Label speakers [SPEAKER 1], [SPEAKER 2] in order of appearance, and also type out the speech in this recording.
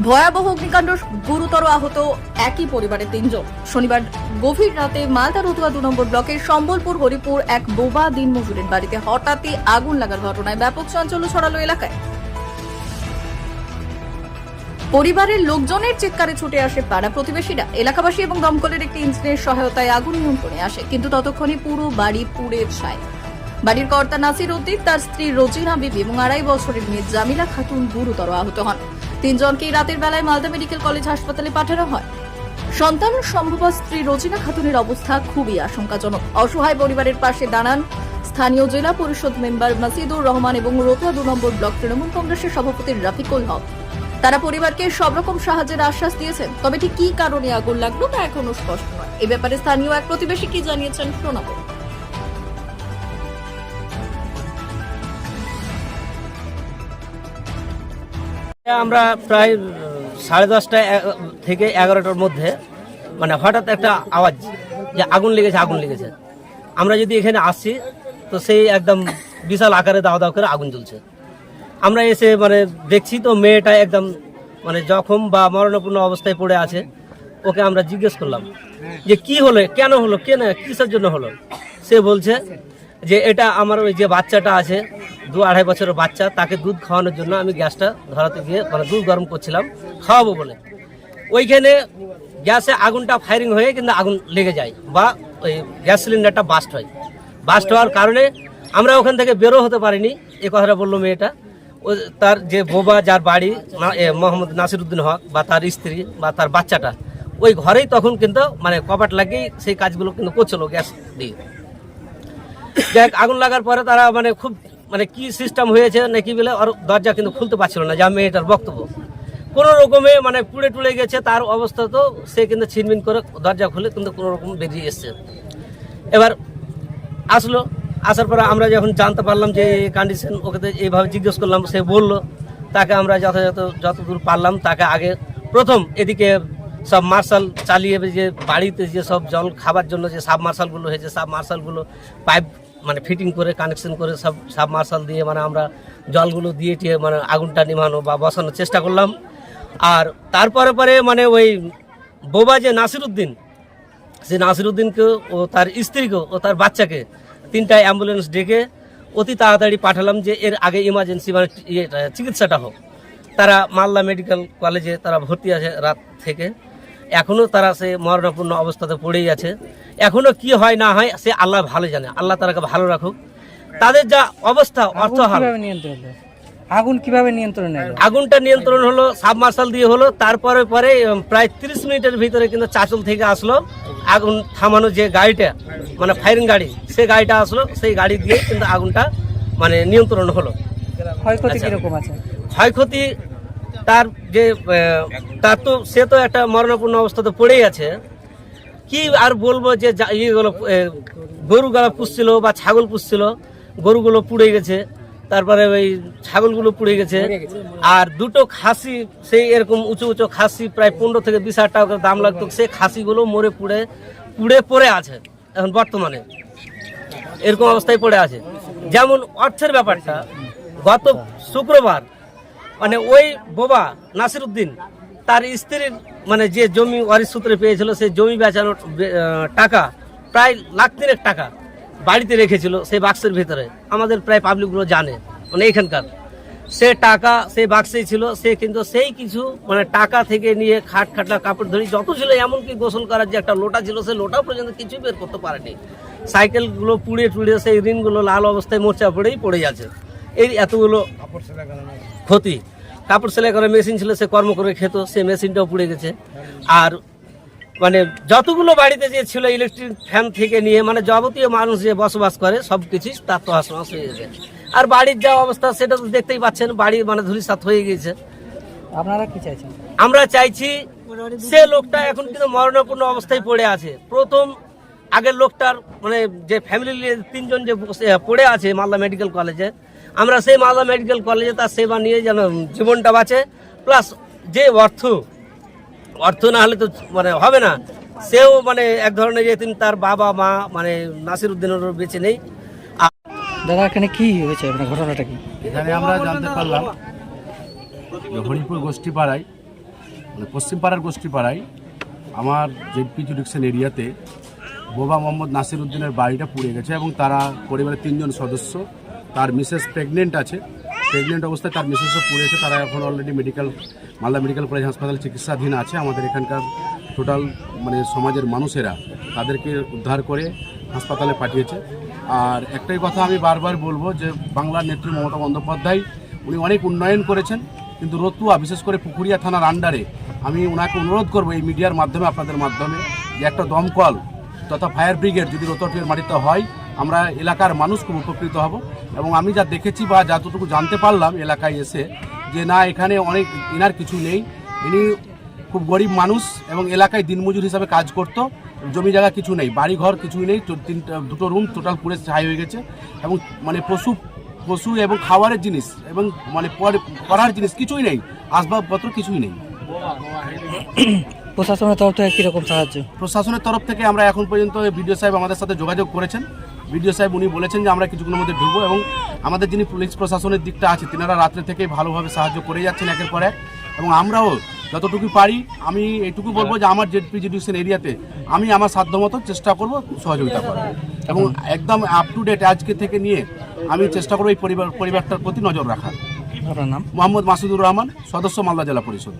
[SPEAKER 1] ভয়াবহ অগ্নিকাণ্ড, গুরুতর আহত একই পরিবারের 3 জন। শনিবার গভীর রাতে মালদা রতুয়া 2 নম্বর ব্লকের সম্বলপুর হরিপুর এক বোবা দিনমজুরের বাড়িতে হঠাৎই আগুন লাগার ঘটনায় ব্যাপক চাঞ্চল্য ছড়ালো এলাকায়। পরিবারের লোকজনের চিৎকারে ছুটে আসে পাড়া প্রতিবেশীরা। এলাকাবাসী এবং দমকলের একটি ইঞ্জিনের সহায়তায় আগুন নিয়ন্ত্রণে আসে, কিন্তু ততক্ষণে পুরো বাড়ি পুড়ে ছাই। বাড়ির কর্তা নাসির উদ্দিন, তার স্ত্রী রোজিনা বিবি এবং 2.5 বছরের মেয়ে জামিলা খাতুন গুরুতর আহত হন। 3 জনকেই রাতের বেলায় মালদা মেডিকেল কলেজ হাসপাতালে পাঠানো হয়। সন্তান সম্ভবা স্ত্রী রোজিনা খাতুনের অবস্থা খুবই আশঙ্কাজনক। অসহায় পরিবারের পাশে দাঁড়ান স্থানীয় জেলা পরিষদ মেম্বার মাসিদুর রহমান এবং রতুয়া 2 নম্বর ব্লক তৃণমূল কংগ্রেসের সভাপতি রাফিকুল হক। তারা পরিবারকে সব রকম সাহায্যের আশ্বাস দিয়েছেন, তবে ঠিক কী কারণে আগুন লাগলো তা এখনো স্পষ্ট নয়। এ ব্যাপারে স্থানীয় এক প্রতিবেশী কি জানিয়েছেন শোনাবো।
[SPEAKER 2] আমরা প্রায় 10:30 থেকে 11টার মধ্যে মানে হঠাৎ একটা আওয়াজ যে আগুন লেগেছে। আমরা যদি এখানে আসছি তো সেই একদম বিশাল আকারে দাও দাও করে আগুন জ্বলছে। আমরা এসে মানে দেখছি তো মেয়েটা একদম মানে জখম বা মরণাপন্ন অবস্থায় পড়ে আছে। ওকে আমরা জিজ্ঞেস করলাম যে কি হলো, কেন হলো, কিসের জন্য হলো। সে বলছে যে এটা আমার ওই যে বাচ্চাটা আছে 2-2.5 বছরের বাচ্চা, তাকে দুধ খাওয়ানোর জন্য আমি গ্যাসটা ধরাতে গিয়ে মানে দুধ গরম করছিলাম খাওয়াবো বলে, ওইখানে গ্যাসে আগুনটা ফায়ারিং হয়ে কিন্তু আগুন লেগে যায় বা ওই গ্যাস সিলিন্ডারটা বাস্ট হওয়ার কারণে আমরা ওখান থেকে বেরো হতে পারিনি। এই কথাটা বললো মেয়েটা। ও তার যে বোবা, যার বাড়ি মোহাম্মদ নাসির উদ্দিন হক বা তার স্ত্রী বা তার বাচ্চাটা ওই ঘরেই তখন কিন্তু মানে কপাট লাগিয়ে সেই কাজগুলো কিন্তু করছিল গ্যাস দিয়ে। যাই আগুন লাগার পরে তারা মানে খুব মানে কি সিস্টেম হয়েছে নাকি বলে আর দরজা কিন্তু খুলতে পারছিল না, যা মেয়েটার বক্তব্য। কোনো রকমে মানে পুড়ে টুড়ে গেছে তার অবস্থা, তো সে কিন্তু ছিনমিন করে দরজা খুলে কিন্তু কোনো রকম বেরিয়ে এসছে। এবার আসার পরে আমরা যখন জানতে পারলাম যে কন্ডিশন, ওকে তো এইভাবে জিজ্ঞেস করলাম, সে বললো। তাকে আমরা যতদূর পারলাম তাকে আগে প্রথম এদিকে সব মার্শাল চালিয়ে যে বাড়িতে যে সব জল খাবার জন্য যে সাবমার্শালগুলো হয়েছে, সাবমার্শালগুলো পাইপ মানে ফিটিং করে কানেকশন করে সব সাবমার্শাল দিয়ে মানে আমরা জলগুলো দিয়ে মানে আগুনটা নিভানো বা বসানোর চেষ্টা করলাম। আর তারপরে মানে ওই বোবা যে নাসির উদ্দিন, সে নাসির উদ্দিনকে ও তার স্ত্রীকে ও তার বাচ্চাকে 3টা অ্যাম্বুলেন্স ডেকে অতি তাড়াতাড়ি পাঠালাম যে এর আগে ইমার্জেন্সি মানে চিকিৎসাটা হোক। তারা মালদা মেডিকেল কলেজে তারা ভর্তি আছে রাত থেকে। এখনও তারা সে মরণাপন্ন অবস্থাতে পড়েই আছে। এখনও কি হয় না হয় সে আল্লাহ ভালো জানে, আল্লাহ তারাকে ভালো রাখুক। তাদের যা অবস্থা অর্থহাল।
[SPEAKER 3] আগুন কিভাবে নিয়ন্ত্রণ হলো?
[SPEAKER 2] আগুনটা নিয়ন্ত্রণ হলো সাবমার্শাল দিয়ে হলো। তারপরে প্রায় 30 মিনিটের ভিতরে কিন্তু চাঁচল থেকে আসলো আগুন থামানো যে গাড়িটা মানে ফায়ারিং গাড়ি, সেই গাড়িটা আসলো। সেই গাড়ি দিয়ে কিন্তু আগুনটা মানে নিয়ন্ত্রণ হলো।
[SPEAKER 3] ক্ষয়ক্ষতি কিরকম আছে?
[SPEAKER 2] ক্ষয়ক্ষতি তার তো সে তো একটা মরণাপন্ন অবস্থাতে পড়েই আছে। কি আর বলবো যে ইয়েগুলো গরুগুলো পুষছিল বা ছাগল পুষছিল, গরুগুলো পুড়ে গেছে। তারপরে ওই ছাগলগুলো পুড়ে গেছে। আর 2টো খাসি, সেই এরকম উঁচু খাসি প্রায় 15 থেকে 20 হাজার টাকা করে দাম লাগতো, সেই খাসিগুলো মরে পুড়ে পড়ে আছে এখন বর্তমানে এরকম অবস্থায় পড়ে আছে। যেমন অর্থের ব্যাপারটা, গত শুক্রবার মানে ওই বোবা নাসির উদ্দিন তার স্ত্রীর মানে যে জমি ওয়ারিশ সূত্রে পেয়েছিল, সেই জমি বেচানোর টাকা প্রায় 1.3 লাখ টাকা বাড়িতে রেখেছিল সেই বাক্সের ভিতরে। আমাদের প্রায় পাবলিকগুলো জানে মানে এখানকার সে টাকা সেই বাক্সেই ছিল। সে কিন্তু সেই কিছু মানে টাকা থেকে নিয়ে খাটলা কাপড় ধরি যত ছিল, এমনকি গোসল করার যে একটা লোটা ছিল সেই লোটা পর্যন্ত কিছু বের করতে পারেনি। সাইকেলগুলো পুড়ে সেই ঋণগুলো লাল অবস্থায় মোর্চা পড়ে আছে। এই এতগুলো ক্ষতি। কাপড় সেলাই করার মেশিন ছিল, সে কর্ম করে খেত, সে মেশিনটাও পুড়ে গেছে। আর মানে যতগুলো বাড়িতে যে ছিল ইলেকট্রিক ফ্যান থেকে নিয়ে মানে যাবতীয় মানুষ যে বসবাস করে সব কিছু তার তো হাসমাস হয়ে গেছে। আর বাড়ির যা অবস্থা সেটা তো দেখতেই পাচ্ছেন, বাড়ি মানে ধূলিসাৎ হয়ে গিয়েছে।
[SPEAKER 3] আপনারা কি চাইছেন?
[SPEAKER 2] আমরা চাইছি সে লোকটা এখন কিন্তু মরণাপন্ন অবস্থায় পড়ে আছে। প্রথম আগের লোকটার মানে যে ফ্যামিলি 3 জন যে পড়ে আছে মালদা মেডিকেল কলেজে, আমরা সেই মালদা মেডিকেল কলেজে তার সেবা নিয়ে যেন জীবনটা বাঁচে। প্লাস যে অর্থ না হলে তো মানে হবে না। সেও মানে এক ধরনের যেদিন তার বাবা মা মানে নাসির উদ্দিনেরও বেঁচে নেই।
[SPEAKER 3] দাদা এখানে কি হয়েছে, আপনার ঘটনাটা কি?
[SPEAKER 4] এখানে আমরা জানতে পারলাম যে হরিপুর গোষ্ঠীপাড়ায় মানে পশ্চিমপাড়ার গোষ্ঠীপাড়ায় আমার জেডপি জুডিকশন এরিয়াতে বোবা মোহাম্মদ নাসির উদ্দিনের বাড়িটা পুড়ে গেছে এবং তারা পরিবারের 3 জন সদস্য, তার মিসেস প্রেগনেন্ট আছে, প্রেগনেন্ট অবস্থায় তার মিসেসও পুড়েছে। তারা এখন অলরেডি মালদা মেডিকেল কলেজ হাসপাতালে চিকিৎসাধীন আছে। আমাদের এখানকার টোটাল মানে সমাজের মানুষেরা তাদেরকে উদ্ধার করে হাসপাতালে পাঠিয়েছে। আর একটাই কথা আমি বারবার বলবো যে বাংলার নেত্রী মমতা বন্দ্যোপাধ্যায় উনি অনেক উন্নয়ন করেছেন, কিন্তু রতুয়া বিশেষ করে পুকুরিয়া থানার আন্ডারে আমি ওনাকে অনুরোধ করবো এই মিডিয়ার মাধ্যমে, আপনাদের মাধ্যমে, যে একটা দমকল তথা ফায়ার ব্রিগেড যদি রতুয়াটির মাটিতে হয় আমরা এলাকার মানুষ খুব উপকৃত হব। এবং আমি যা দেখেছি বা যতটুকু জানতে পারলাম এলাকায় এসে, যে না এখানে অনেক ইনার কিছু নেই, ইনি খুব গরিব মানুষ এবং এলাকায় দিনমজুর হিসাবে কাজ করতো, জমি জায়গা কিছু নেই, বাড়ি ঘর কিছুই নেই, 2টো রুম টোটাল পুরে ছাই হয়ে গেছে এবং মানে পশু এবং খাবারের জিনিস এবং মানে পড়ার জিনিস কিছুই নেই, আসবাবপত্র কিছুই নেই।
[SPEAKER 3] প্রশাসনের তরফ থেকে কীরকম সাহায্য?
[SPEAKER 4] প্রশাসনের তরফ থেকে আমরা এখন পর্যন্ত বিডিও সাহেব আমাদের সাথে যোগাযোগ করেছেন। বিডিও সাহেব উনি বলেছেন যে আমরা কিছুক্ষণের মধ্যে ঢুকবো এবং আমাদের যিনি পুলিশ প্রশাসনের দিকটা আছে তিনারা রাত্রে থেকে ভালোভাবে সাহায্য করে যাচ্ছেন একের পর এক। এবং আমরাও যতটুকু পারি, আমি এইটুকু বলবো যে আমার জেডপি জুডিকশন এরিয়াতে আমি আমার সাধ্যমতো চেষ্টা করব সহযোগিতা করার এবং একদম আপ টু ডেট আজকে থেকে নিয়ে আমি চেষ্টা করবো এই পরিবারটার প্রতি নজর রাখার।
[SPEAKER 3] আপনার নাম?
[SPEAKER 4] মোহাম্মদ মাসুদুর রহমান, সদস্য মালদা জেলা পরিষদ।